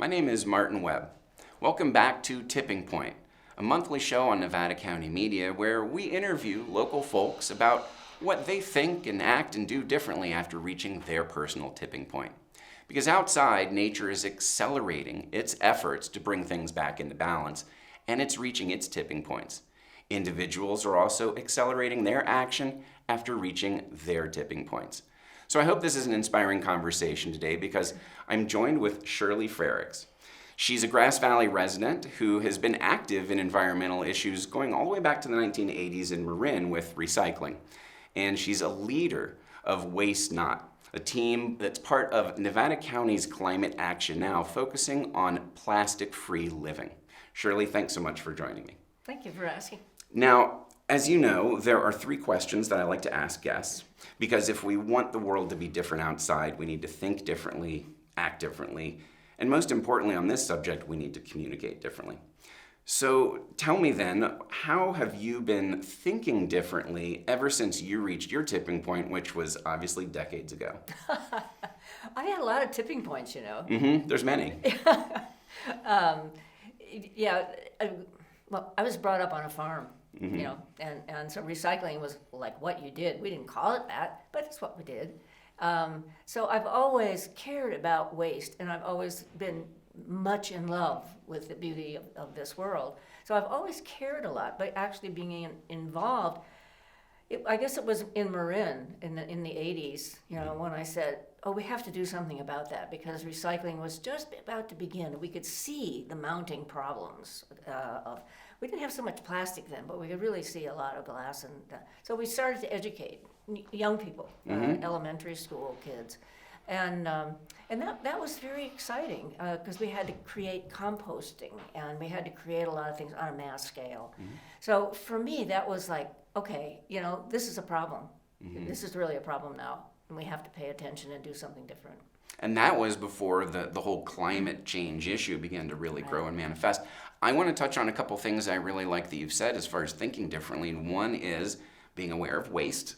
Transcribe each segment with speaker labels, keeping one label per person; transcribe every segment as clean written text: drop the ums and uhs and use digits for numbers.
Speaker 1: name is Martin Webb. Welcome back to Tipping Point, a monthly show on Nevada County Media where we interview local folks about what they think and act and do differently after reaching their personal tipping point. Because outside, nature is accelerating its efforts to bring things back into balance, and it's reaching its tipping points. Individuals are also accelerating their action after reaching their tipping points. So I hope this is an inspiring conversation today because I'm joined with Shirley Freriks. She's a Grass Valley resident who has been active in environmental issues going all the way back to the 1980s in Marin with recycling. And she's a leader of Waste Not, a team that's part of Nevada County's Climate Action Now, focusing on plastic-free living. Shirley, thanks so much for joining me.
Speaker 2: Thank you for asking.
Speaker 1: Now, as you know, there are 3 questions that I like to ask guests, because if we want the world to be different outside, we need to think differently, act differently, and most importantly on this subject, we need to communicate differently. So tell me then, how have you been thinking differently ever since you reached your tipping point, which was obviously decades ago?
Speaker 2: I had a lot of tipping points, you know.
Speaker 1: There's many.
Speaker 2: Well, I was brought up on a farm, you know, and so recycling was like what you did. We didn't call it that, but it's what we did. So I've always cared about waste, and I've always been much in love with the beauty of this world. So I've always cared a lot, but actually being involved, I guess it was in Marin in the 80s, you know, when I said, oh, we have to do something about that because recycling was just about to begin. We could see the mounting problems we didn't have so much plastic then, but we could really see a lot of glass. And so we started to educate young people, elementary school kids. And that was very exciting because we had to create composting and we had to create a lot of things on a mass scale. So for me, that was like, okay, you know, this is a problem. This is really a problem now, and we have to pay attention and do something different.
Speaker 1: And that was before the whole climate change issue began to really grow and manifest. I want to touch on a couple things I really like that you've said as far as thinking differently. And one is being aware of waste,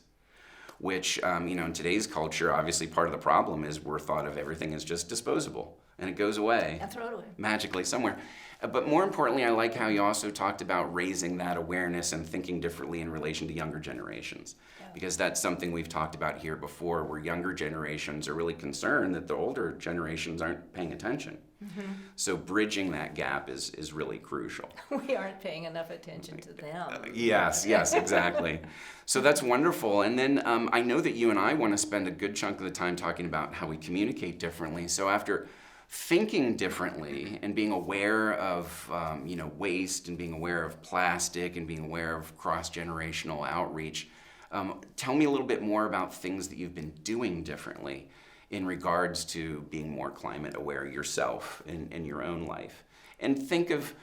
Speaker 1: which, you know, in today's culture, obviously part of the problem is we're thought of everything as just disposable and it goes away.
Speaker 2: And throw it away.
Speaker 1: Magically somewhere. But more importantly, I like how you also talked about raising that awareness and thinking differently in relation to younger generations. Because that's something we've talked about here before, where younger generations are really concerned that the older generations aren't paying attention. So bridging that gap is really crucial.
Speaker 2: We aren't paying enough attention to them.
Speaker 1: Yes, exactly. So that's wonderful. And then I know that you and I want to spend a good chunk of the time talking about how we communicate differently. So after thinking differently and being aware of waste and being aware of plastic and being aware of cross-generational outreach, tell me a little bit more about things that you've been doing differently in regards to being more climate aware yourself in your own life. And think of,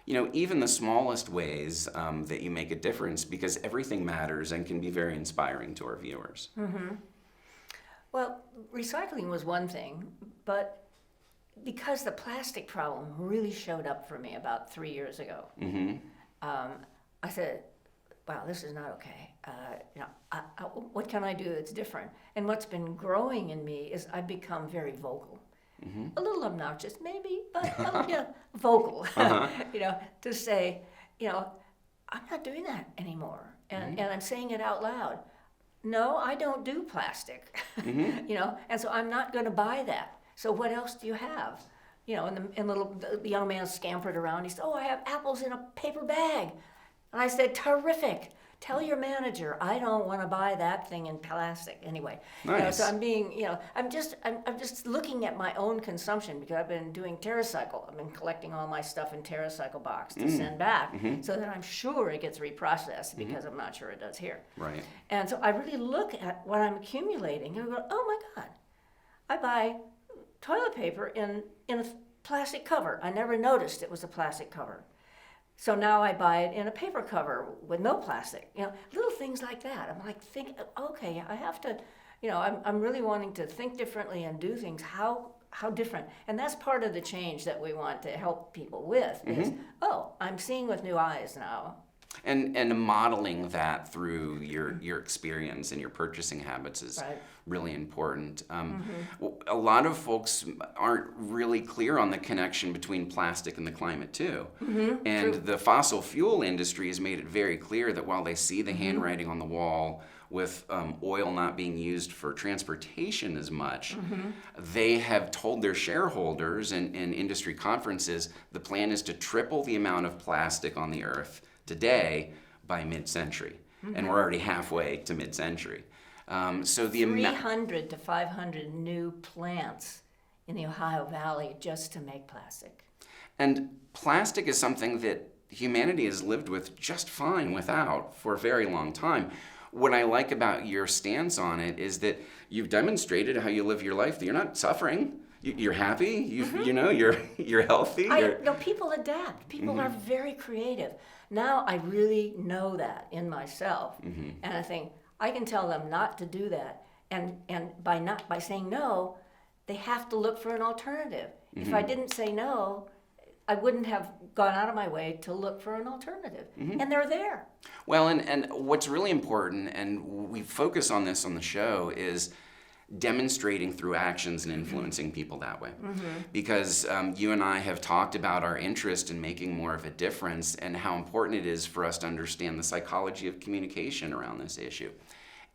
Speaker 1: you know, even the smallest ways that you make a difference, because everything matters and can be very inspiring to our viewers.
Speaker 2: Well, recycling was one thing, but because the plastic problem really showed up for me about 3 years ago, I said, wow, this is not okay. What can I do that's different? And what's been growing in me is I've become very vocal. A little obnoxious, maybe, but vocal. You know, to say, you know, I'm not doing that anymore. And I'm saying it out loud. No, I don't do plastic. You know, and so I'm not going to buy that. So what else do you have? You know, and the young man scampered around. He said, oh, I have apples in a paper bag. And I said, terrific. Tell your manager I don't want to buy that thing in plastic. Anyway,
Speaker 1: nice.
Speaker 2: You know, so I'm being, you know, I'm just looking at my own consumption because I've been doing TerraCycle. I've been collecting all my stuff in TerraCycle box to send back so that I'm sure it gets reprocessed because I'm not sure it does here.
Speaker 1: Right.
Speaker 2: And so I really look at what I'm accumulating and I go, oh my God, I buy toilet paper in a plastic cover. I never noticed it was a plastic cover. So now I buy it in a paper cover with no plastic, you know, little things like that. I'm like, okay, I have to, you know, I'm really wanting to think differently and do things how different. And that's part of the change that we want to help people with is, oh, I'm seeing with new eyes now.
Speaker 1: And modeling that through your experience and your purchasing habits is
Speaker 2: Right.
Speaker 1: really important. A lot of folks aren't really clear on the connection between plastic and the climate too. And the fossil fuel industry has made it very clear that while they see the handwriting on the wall with oil not being used for transportation as much, they have told their shareholders in industry conferences the plan is to triple the amount of plastic on the earth today by mid-century. And we're already halfway to mid-century. So the
Speaker 2: 300 to 500 new plants in the Ohio Valley just to make plastic.
Speaker 1: And plastic is something that humanity has lived with just fine without for a very long time. What I like about your stance on it is that you've demonstrated how you live your life, that you're not suffering. You're happy, you're healthy.
Speaker 2: People adapt. People are very creative. Now I really know that in myself. And I think I can tell them not to do that. And by saying no, they have to look for an alternative. If I didn't say no, I wouldn't have gone out of my way to look for an alternative. And they're there.
Speaker 1: Well, and what's really important, and we focus on this on the show, is demonstrating through actions and influencing people that way. Because you and I have talked about our interest in making more of a difference and how important it is for us to understand the psychology of communication around this issue.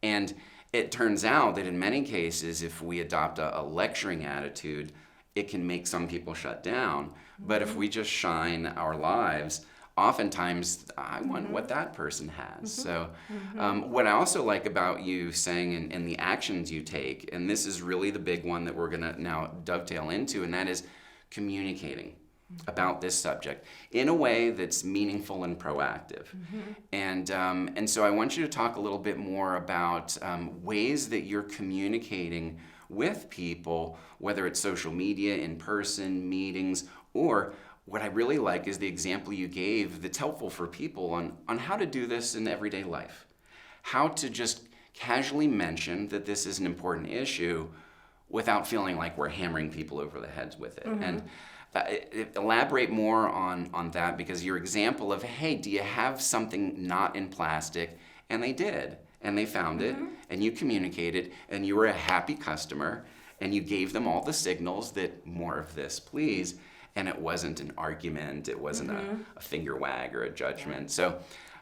Speaker 1: And it turns out that in many cases, if we adopt a lecturing attitude, it can make some people shut down. But if we just shine our lives, oftentimes I want what that person has. So what I also like about you saying and the actions you take, and this is really the big one that we're going to now dovetail into, and that is communicating about this subject in a way that's meaningful and proactive. And so I want you to talk a little bit more about ways that you're communicating with people, whether it's social media, in person, meetings, or what I really like is the example you gave that's helpful for people on how to do this in everyday life. How to just casually mention that this is an important issue without feeling like we're hammering people over the heads with it. And elaborate more on that, because your example of, hey, do you have something not in plastic? And they did, and they found it, and you communicated, and you were a happy customer, and you gave them all the signals that more of this, please. And it wasn't an argument, it wasn't a finger wag or a judgment. So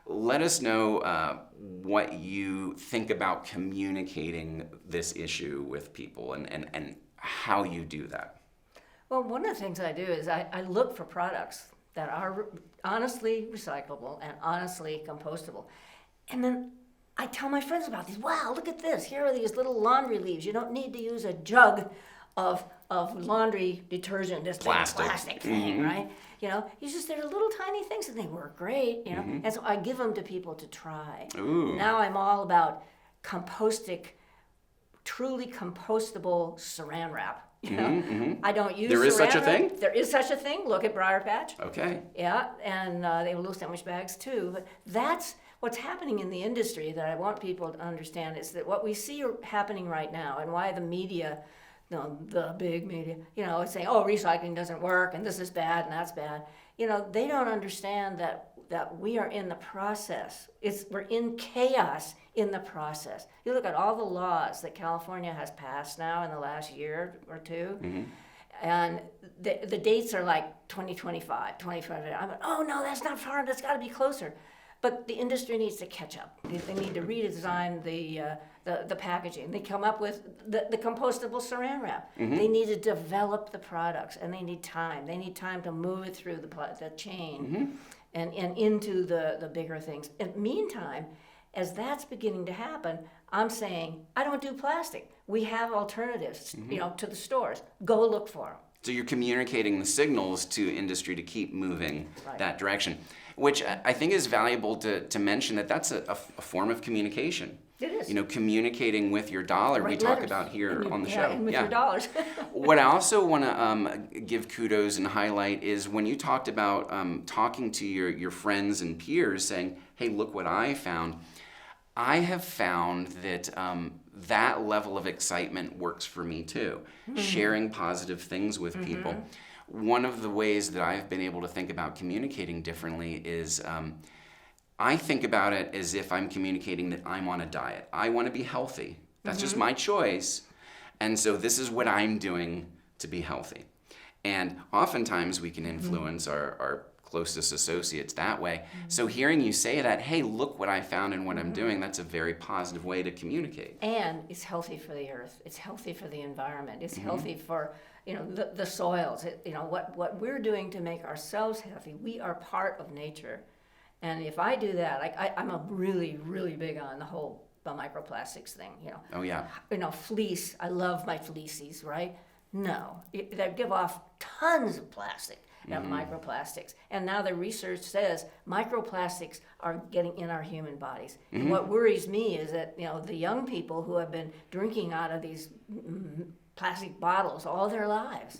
Speaker 1: let us know what you think about communicating this issue with people and how you do that.
Speaker 2: Well, one of the things I do is I look for products that are honestly recyclable and honestly compostable. And then I tell my friends about these. Wow, look at this. Here are these little laundry leaves. You don't need to use a jug of laundry detergent, this big plastic thing, right? They're little tiny things and they work great, And so I give them to people to try. Now I'm all about truly compostable saran wrap. I don't use
Speaker 1: There is such a thing?
Speaker 2: There is such a thing. Look at Briar Patch.
Speaker 1: Okay.
Speaker 2: Yeah, and they have little sandwich bags too. But that's what's happening in the industry that I want people to understand, is that what we see happening right now and why the media, the big media, is saying, oh, recycling doesn't work and this is bad and that's bad. They don't understand that we are in the process. We're in chaos in the process. You look at all the laws that California has passed now in the last year or two, and the dates are like 2025, 2025. I'm like, oh no, that's not far, that's gotta be closer. But the industry needs to catch up. They need to redesign the packaging. They come up with the compostable saran wrap. They need to develop the products, and they need time. They need time to move it through the chain and into the bigger things. In the meantime, as that's beginning to happen, I'm saying, I don't do plastic. We have alternatives, to the stores. Go look for them.
Speaker 1: So you're communicating the signals to industry to keep moving that direction, which I think is valuable to mention that's a form of communication.
Speaker 2: It is.
Speaker 1: Communicating with your dollar, we talk about here on the show.
Speaker 2: And with your dollars.
Speaker 1: What I also want to give kudos and highlight is when you talked about talking to your friends and peers saying, hey, look what I found. I have found that that level of excitement works for me too. Sharing positive things with people. One of the ways that I've been able to think about communicating differently is I think about it as if I'm communicating that I'm on a diet. I want to be healthy. That's just my choice. And so this is what I'm doing to be healthy. And oftentimes we can influence our closest associates that way. So hearing you say that, hey, look what I found and what I'm doing, that's a very positive way to communicate.
Speaker 2: And it's healthy for the earth. It's healthy for the environment. It's healthy for, the soils. What we're doing to make ourselves healthy. We are part of nature. And if I do that, I'm a really, really big on the microplastics thing,
Speaker 1: Oh, yeah.
Speaker 2: Fleece. I love my fleeces, right? No, they give off tons of plastic, microplastics. And now the research says microplastics are getting in our human bodies. And what worries me is that, the young people who have been drinking out of these plastic bottles all their lives,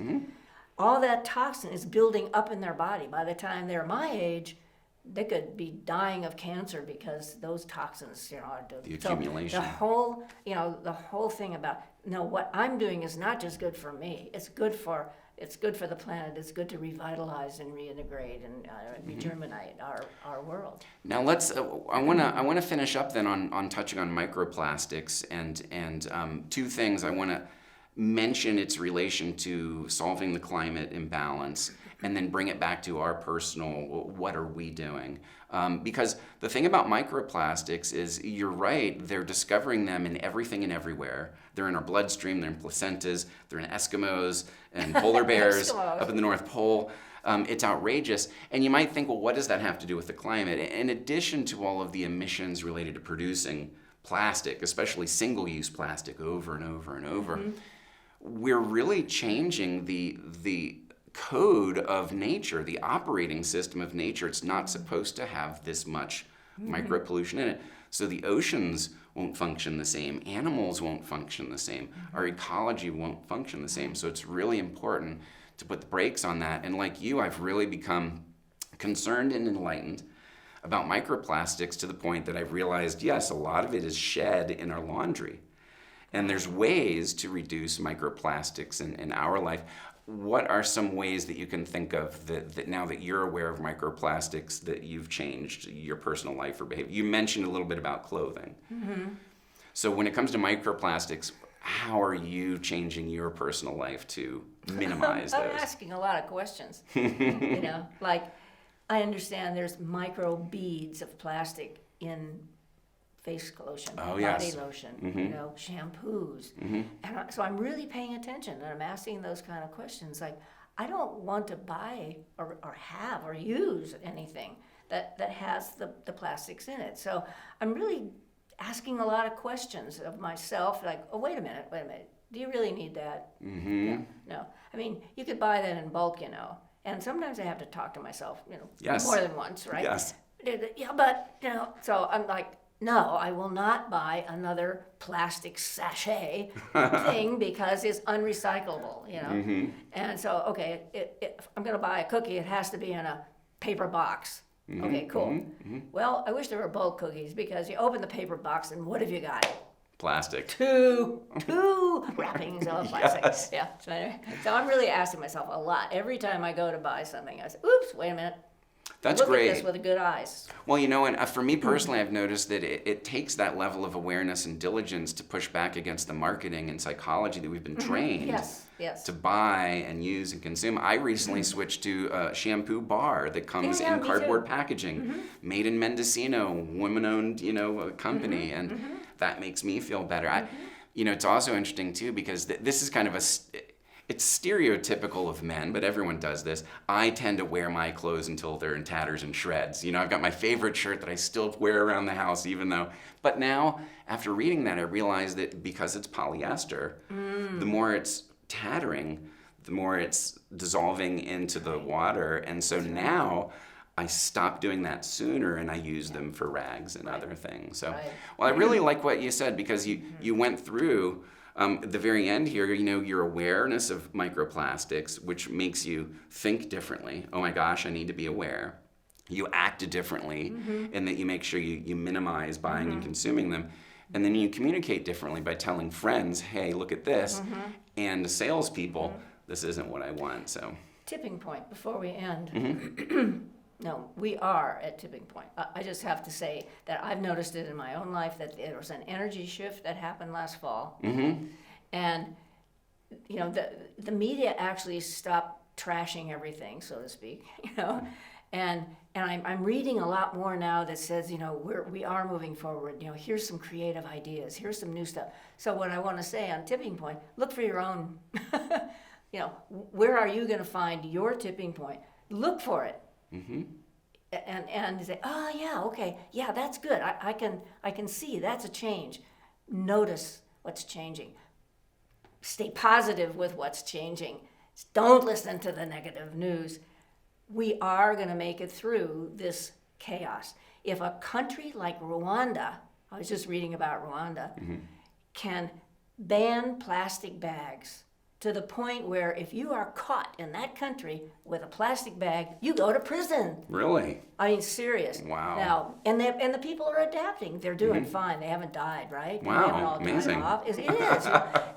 Speaker 2: all that toxin is building up in their body. By the time they're my age, they could be dying of cancer because those toxins, are
Speaker 1: the accumulation.
Speaker 2: So the whole thing about what I'm doing is not just good for me. It's good for the planet. It's good to revitalize and reintegrate and regerminate our world.
Speaker 1: Now let's. I want to finish up then on touching on microplastics and two things. I want to mention its relation to solving the climate imbalance, and then bring it back to our personal, what are we doing? Because the thing about microplastics is, you're right, they're discovering them in everything and everywhere. They're in our bloodstream, they're in placentas, they're in Eskimos and polar bears up in the North Pole. It's outrageous. And you might think, well, what does that have to do with the climate? In addition to all of the emissions related to producing plastic, especially single-use plastic over and over and over, we're really changing the code of nature, the operating system of nature. It's not supposed to have this much micropollution in it. So the oceans won't function the same. Animals won't function the same. Our ecology won't function the same. So it's really important to put the brakes on that. And like you, I've really become concerned and enlightened about microplastics to the point that I've realized, yes, a lot of it is shed in our laundry. And there's ways to reduce microplastics in our life. What are some ways that you can think of that now that you're aware of microplastics that you've changed your personal life or behavior? You mentioned a little bit about clothing. So when it comes to microplastics, how are you changing your personal life to minimize those?
Speaker 2: I'm asking a lot of questions. Like I understand there's micro beads of plastic in face lotion, body lotion, shampoos. And so I'm really paying attention and I'm asking those kind of questions. Like, I don't want to buy or have or use anything that has the plastics in it. So I'm really asking a lot of questions of myself, like, oh, wait a minute. Do you really need that? No. I mean, you could buy that in bulk, and sometimes I have to talk to myself, more than once, right?
Speaker 1: Yes.
Speaker 2: Yeah, but, so I'm like, no, I will not buy another plastic sachet thing because it's unrecyclable, And so, okay, if I'm going to buy a cookie, it has to be in a paper box. Okay, cool. Well, I wish there were bulk cookies because you open the paper box and what have you got?
Speaker 1: Plastic.
Speaker 2: Two wrappings of plastic.
Speaker 1: Yes.
Speaker 2: Yeah. So I'm really asking myself a lot. Every time I go to buy something, I say, oops, wait a minute.
Speaker 1: That's
Speaker 2: Look
Speaker 1: great.
Speaker 2: At this with good eyes.
Speaker 1: Well, and for me personally, I've noticed that it takes that level of awareness and diligence to push back against the marketing and psychology that we've been trained to buy and use and consume. I recently switched to a shampoo bar that comes in cardboard packaging, made in Mendocino, woman-owned, company, and that makes me feel better. It's also interesting too because this is kind of it's stereotypical of men, but everyone does this. I tend to wear my clothes until they're in tatters and shreds. I've got my favorite shirt that I still wear around the house, even though. But now, after reading that, I realized that because it's polyester, the more it's tattering, the more it's dissolving into the water. And so now, I stopped doing that sooner and I use them for rags and other things. So, well, I really like what you said because you went through. At the very end here, your awareness of microplastics, which makes you think differently. Oh my gosh, I need to be aware. You act differently in that you make sure you minimize buying and consuming them. And then you communicate differently by telling friends, hey, look at this. And the salespeople, this isn't what I want. So
Speaker 2: tipping point before we end. No, we are at tipping point. I just have to say that I've noticed it in my own life that there was an energy shift that happened last fall. And, you know, the media actually stopped trashing everything, so to speak, you know. And I'm reading a lot more now that says, you know, we are moving forward. You know, here's some creative ideas. Here's some new stuff. So what I want to say on tipping point, look for your own, you know, where are you going to find your tipping point? Look for it. And say, oh yeah, okay, yeah, that's good. I can see that's a change. Notice what's changing. Stay positive with what's changing. Don't listen to the negative news. We are going to make it through this chaos. If a country like Rwanda, I was just reading about Rwanda, can ban plastic bags to the point where if you are caught in that country with a plastic bag, you go to prison.
Speaker 1: Really?
Speaker 2: I mean, serious.
Speaker 1: Wow.
Speaker 2: Now, and the people are adapting. They're doing fine. They haven't died, right?
Speaker 1: Wow,
Speaker 2: They haven't all
Speaker 1: amazing.
Speaker 2: died off. It is.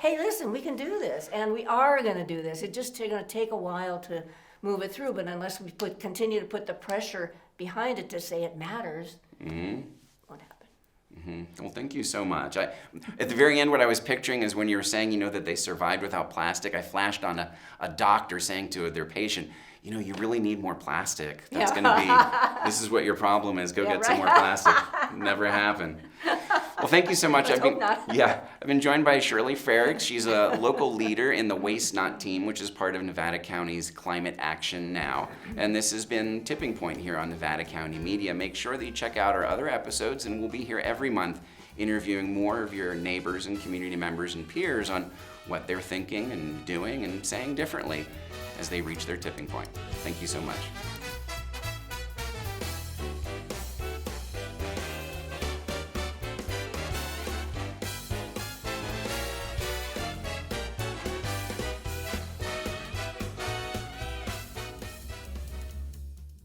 Speaker 2: Hey, listen, we can do this, and we are going to do this. It's just going to take a while to move it through, but unless we continue to put the pressure behind it to say it matters, won't happen.
Speaker 1: Well, thank you so much. At the very end, what I was picturing is when you were saying, you know, that they survived without plastic, I flashed on a doctor saying to their patient, you know, you really need more plastic. That's going to be, this is what your problem is. Go get some more plastic. Never happened. Well, thank you so much.
Speaker 2: Let's hope not.
Speaker 1: I've been joined by Shirley Freriks. She's a local leader in the Waste Not team, which is part of Nevada County's Climate Action Now. And this has been Tipping Point here on Nevada County Media. Make sure that you check out our other episodes, and we'll be here every month interviewing more of your neighbors and community members and peers on what they're thinking and doing and saying differently as they reach their tipping point. Thank you so much.